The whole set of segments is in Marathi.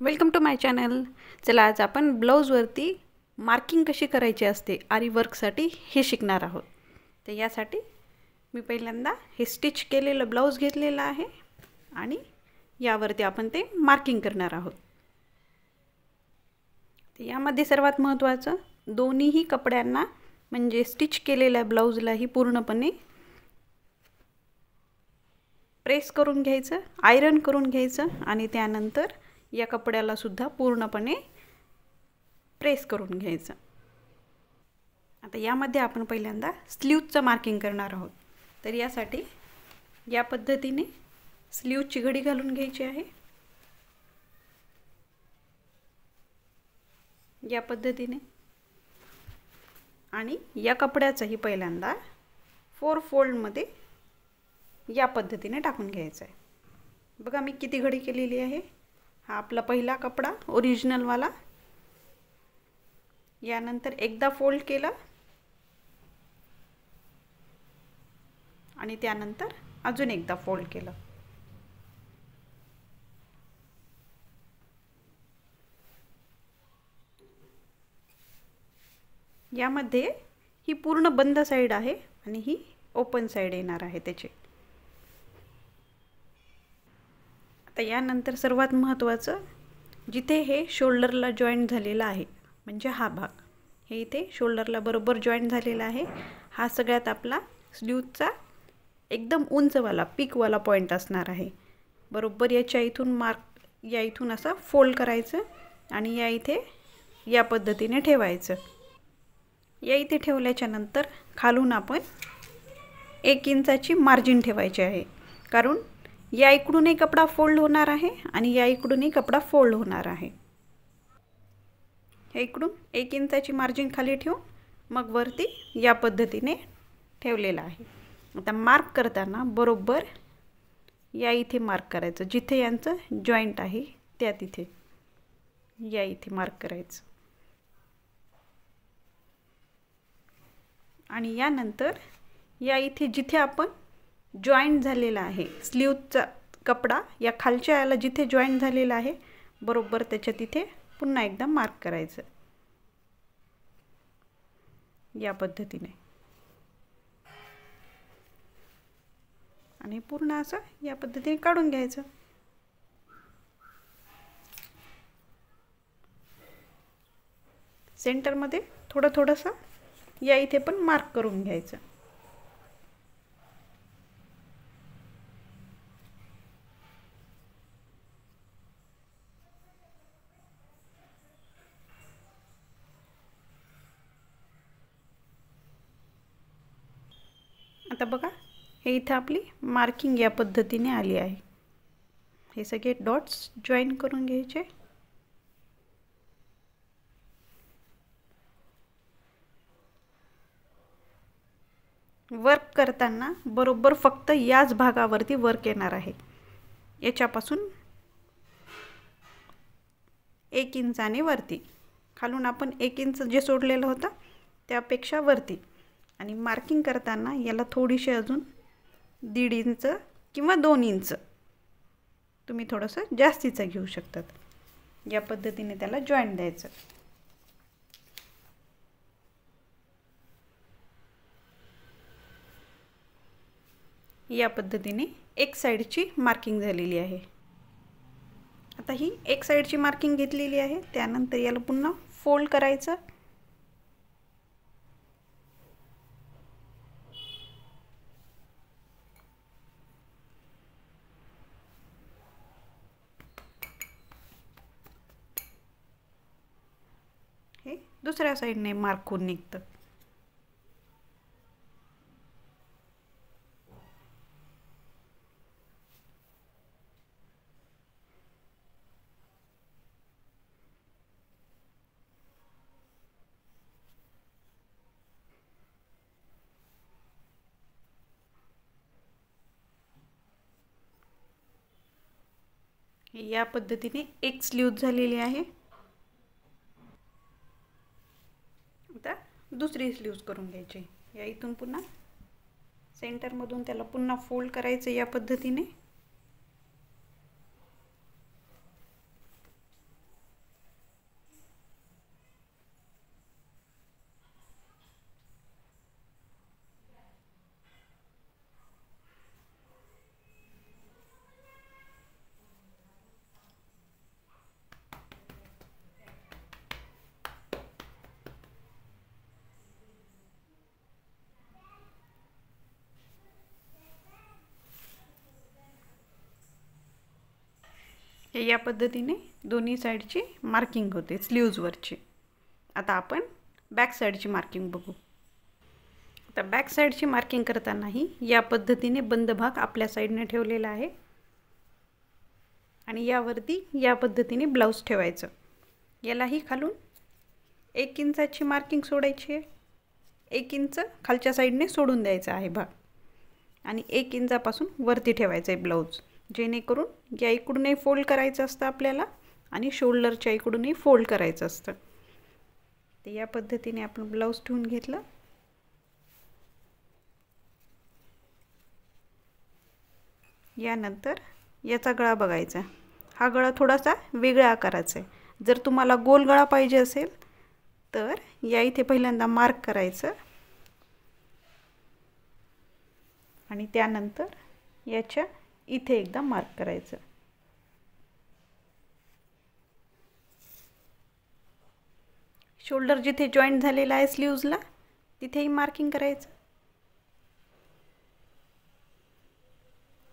Welcome to my channel. चला आज आपण ब्लाऊजवरती मार्किंग कशी करायची असते आरी वर्कसाठी हे शिकणार आहोत. तर यासाठी मी पहिल्यांदा हे स्टिच केलेलं ब्लाऊज घेतलेलं आहे आणि यावरती आपण ते मार्किंग करणार आहोत. तर यामध्ये सर्वात महत्त्वाचं दोन्हीही कपड्यांना म्हणजे स्टिच केलेल्या ब्लाऊजलाही पूर्णपणे प्रेस करून घ्यायचं, आयरन करून घ्यायचं आणि त्यानंतर या कपड्याला सुद्धा पूर्णपणे प्रेस करून घ्यायचं. आता यामध्ये आपण पहिल्यांदा स्लीव्हचं मार्किंग करणार आहोत. तर यासाठी या पद्धतीने स्लीव्हची घडी घालून घ्यायची आहे. या पद्धतीने आणि या कपड्याचाही पहिल्यांदा 4 फोल्डमध्ये या पद्धतीने टाकून घ्यायचं आहे. बघा मी किती घडी केलेली आहे. हा आपला पहिला कपडा ओरिजिनलवाला. यानंतर एकदा फोल्ड केला आणि त्यानंतर अजून एकदा फोल्ड केलं. यामध्ये ही पूर्ण बंद साइड आहे आणि ही ओपन साइड येणार आहे त्याची. आता यानंतर सर्वात महत्त्वाचं जिथे हे शोल्डरला जॉईंट झालेला आहे म्हणजे हा भाग, हे इथे शोल्डरला बरोबर जॉईंट झालेला आहे. हा सगळ्यात आपला स्लीव्हचा एकदम उंचवाला पीकवाला पॉईंट असणार आहे. बरोबर याच्या इथून या इथून असं फोल्ड करायचं आणि या इथे या पद्धतीने ठेवायचं. या इथे ठेवल्याच्या नंतर खालून आपण 1 इंचाची मार्जिन ठेवायची आहे. कारण या इकडूनही कपडा फोल्ड होणार आहे आणि या इकडूनही कपडा फोल्ड होणार आहे. हे इकडून 1 इंचाची मार्जिन खाली ठेवून मग वरती या पद्धतीने ठेवलेला आहे. आता मार्क करताना बरोबर या इथे मार्क करायचं, जिथे यांचं जॉईंट आहे त्या तिथे या इथे मार्क करायचं. आणि यानंतर या इथे जिथे आपण जॉईंट झालेला आहे स्लीव्हचा कपडा या खालच्या याला जिथे जॉईंट झालेला आहे बरोबर त्याच्या तिथे पुन्हा एकदा मार्क करायचं या पद्धतीने आणि पूर्ण असं या पद्धतीने काढून घ्यायचं. सेंटरमध्ये थोडंसं या इथे पण मार्क करून घ्यायचं. आता बघा हे इथे आपली मार्किंग या पद्धतीने आली आहे. हे सगळे डॉट्स जॉईन करून घ्यायचे. वर्क करताना बरोबर फक्त याच भागावरती वर्क येणार आहे. याच्यापासून 1 इंचाने वरती, खालून आपण 1 इंच जे सोडलेलं होतं त्यापेक्षा वरती. आणि मार्किंग करताना याला थोडीशी अजून 1.5 इंच किंवा 2 इंच तुम्ही थोडंसं जास्तीचं घेऊ शकतात. या पद्धतीने त्याला जॉईंट द्यायचं. या पद्धतीने एक साईडची मार्किंग झालेली आहे. आता ही एक साईडची मार्किंग घेतलेली आहे. त्यानंतर याला पुन्हा फोल्ड करायचं. हे दुसऱ्या साईडने मार्क होऊन निघतं. या पद्धतीने एक स्लीव्ह झालेली आहे. आता दुसरी स्लीव्ह करून घ्यायची. या इथून पुन्हा सेंटरमधून त्याला पुन्हा फोल्ड करायचं या पद्धतीने. हे या पद्धतीने दोन्ही साईडची मार्किंग होते स्लीव्जवरची. आता आपण बॅक साईडची मार्किंग बघू. आता बॅक साईडची मार्किंग करतानाही या पद्धतीने बंद भाग आपल्या साईडने ठेवलेला आहे आणि यावरती या पद्धतीने ब्लाऊज ठेवायचं. यालाही खालून 1 इंचाची मार्किंग सोडायची आहे. 1 इंच खालच्या साईडने सोडून द्यायचा आहे भाग आणि 1 इंचापासून वरती ठेवायचं आहे ब्लाऊज, जेणेकरून या इकडूनही फोल्ड करायचं असतं आपल्याला आणि शोल्डरच्या इकडूनही फोल्ड करायचं असतं. तर या पद्धतीने आपण ब्लाऊज ठेवून घेतलं. यानंतर याचा गळा बघायचा. हा गळा थोडासा वेगळ्या आकाराचा आहे. जर तुम्हाला गोल गळा पाहिजे असेल तर या इथे पहिल्यांदा मार्क करायचं आणि त्यानंतर याच्या इथे एकदा मार्क करायचं. शोल्डर जिथे जॉईंट झालेला आहे स्लीव्जला तिथेही मार्किंग करायचं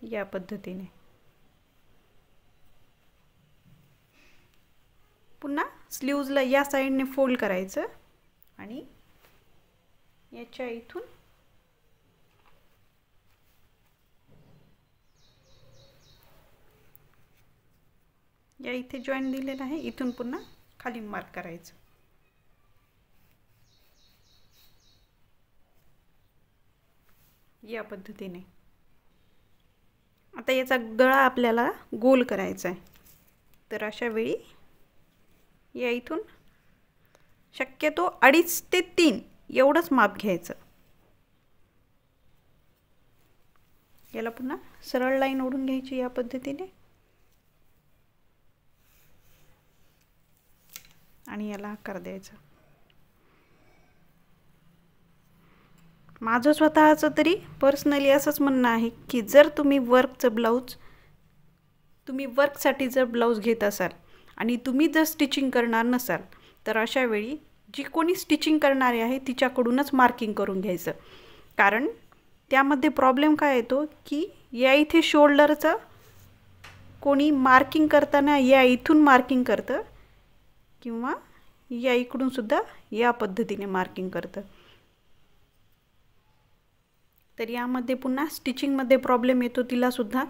या पद्धतीने. पुन्हा स्लीव्जला या साईडने फोल्ड करायचं आणि याच्या इथून या इथे जॉईंट दिलेला आहे, इथून पुन्हा खाली मार्क करायचं. या पद्धतीने. आता याचा गळा आपल्याला गोल करायचा आहे, तर अशा वेळी या इथून शक्यतो 2.5 ते 3 एवढंच माप घ्यायचं. याला पुन्हा सरळ लाईन ओढून घ्यायची या पद्धतीने आणि याला आकार द्यायचा. माझं स्वतःचं तरी पर्सनली असंच म्हणणं आहे की जर तुम्ही वर्कसाठी जर ब्लाऊज घेत असाल आणि तुम्ही जर स्टिचिंग करणार नसाल तर अशा वेळी जी कोणी स्टिचिंग करणारी आहे तिच्याकडूनच मार्किंग करून घ्यायचं. कारण त्यामध्ये प्रॉब्लेम काय येतो की या इथे शोल्डरचं कोणी मार्किंग करताना या इथून मार्किंग करतं किंवा या इकडून सुद्धा या पद्धतीने मार्किंग करतं. तर यामध्ये पुन्हा स्टिचिंगमध्ये प्रॉब्लेम येतो तिलासुद्धा.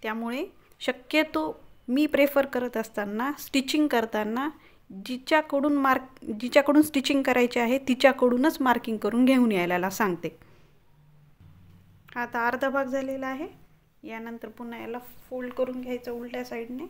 त्यामुळे शक्यतो मी प्रेफर करत असताना स्टिचिंग करताना जिच्याकडून स्टिचिंग करायची आहे तिच्याकडूनच मार्किंग करून घेऊन यायला सांगते. हा आता अर्धा भाग झालेला आहे. यानंतर पुन्हा याला फोल्ड करून घ्यायचं उलट्या साईडने.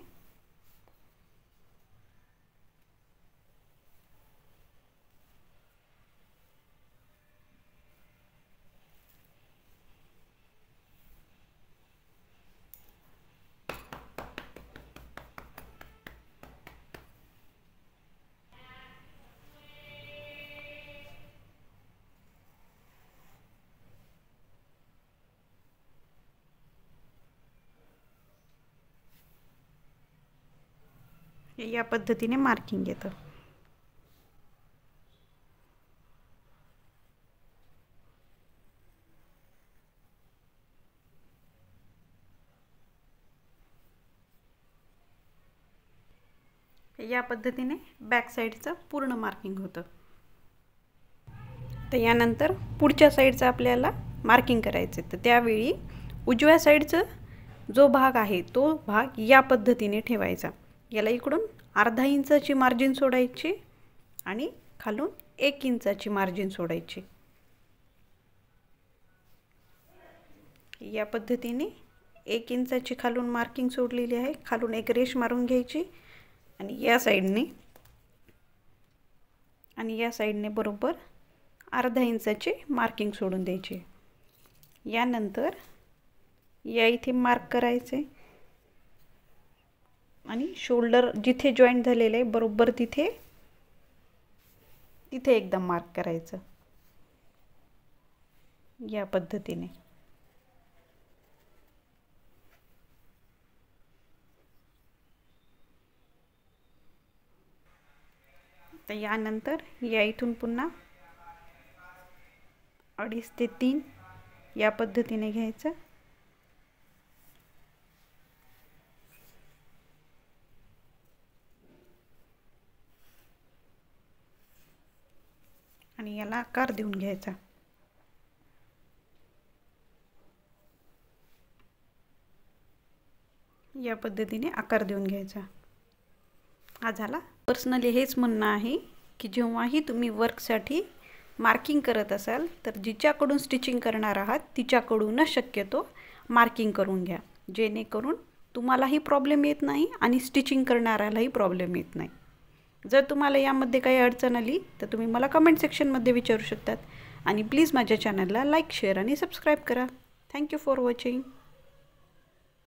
या पद्धतीने मार्किंग येतं. या पद्धतीने बॅक साईडचं पूर्ण मार्किंग होतं. तर यानंतर पुढच्या साईडचं आपल्याला मार्किंग करायचं आहे. तर त्यावेळी उजव्या साईडचं जो भाग आहे तो भाग या पद्धतीने ठेवायचा. याला इकडून अर्धा इंचाची मार्जिन सोडायची आणि खालून 1 इंचाची मार्जिन सोडायची. या पद्धतीने 1 इंचाची खालून मार्किंग सोडलेली आहे. खालून एक रेष मारून घ्यायची आणि या साईडने बरोबर अर्धा इंचाची मार्किंग सोडून द्यायची. यानंतर या इथे मार्क करायचे आणि शोल्डर जिथे जॉईंट झालेलं आहे बरोबर तिथे एकदा मार्क करायचं या पद्धतीने. तर यानंतर या इथून पुन्हा 2.5 ते 3 या पद्धतीने घ्यायचं आणि याला आकार देऊन घ्यायचा। या पद्धतीने आकार देऊन घ्यायचा। हा झाला। पर्सनली हेच म्हणणं आहे की जेव्हाही तुम्ही वर्कसाठी मार्किंग करत असाल तर जिच्याकडून स्टिचिंग करणार आहात तिच्याकडूनच शक्यतो मार्किंग करून घ्या, जेणेकरून तुम्हालाही प्रॉब्लेम येत नाही आणि स्टिचिंग करणाऱ्यालाही प्रॉब्लेम येत नाही। जर तुम्हाला यामध्ये काही अडचण आली तर तुम्ही मला कमेंट सेक्शनमध्ये विचारू शकतात आणि प्लीज माझ्या चॅनलला लाईक, शेअर आणि सबस्क्राईब करा। Thank you for watching.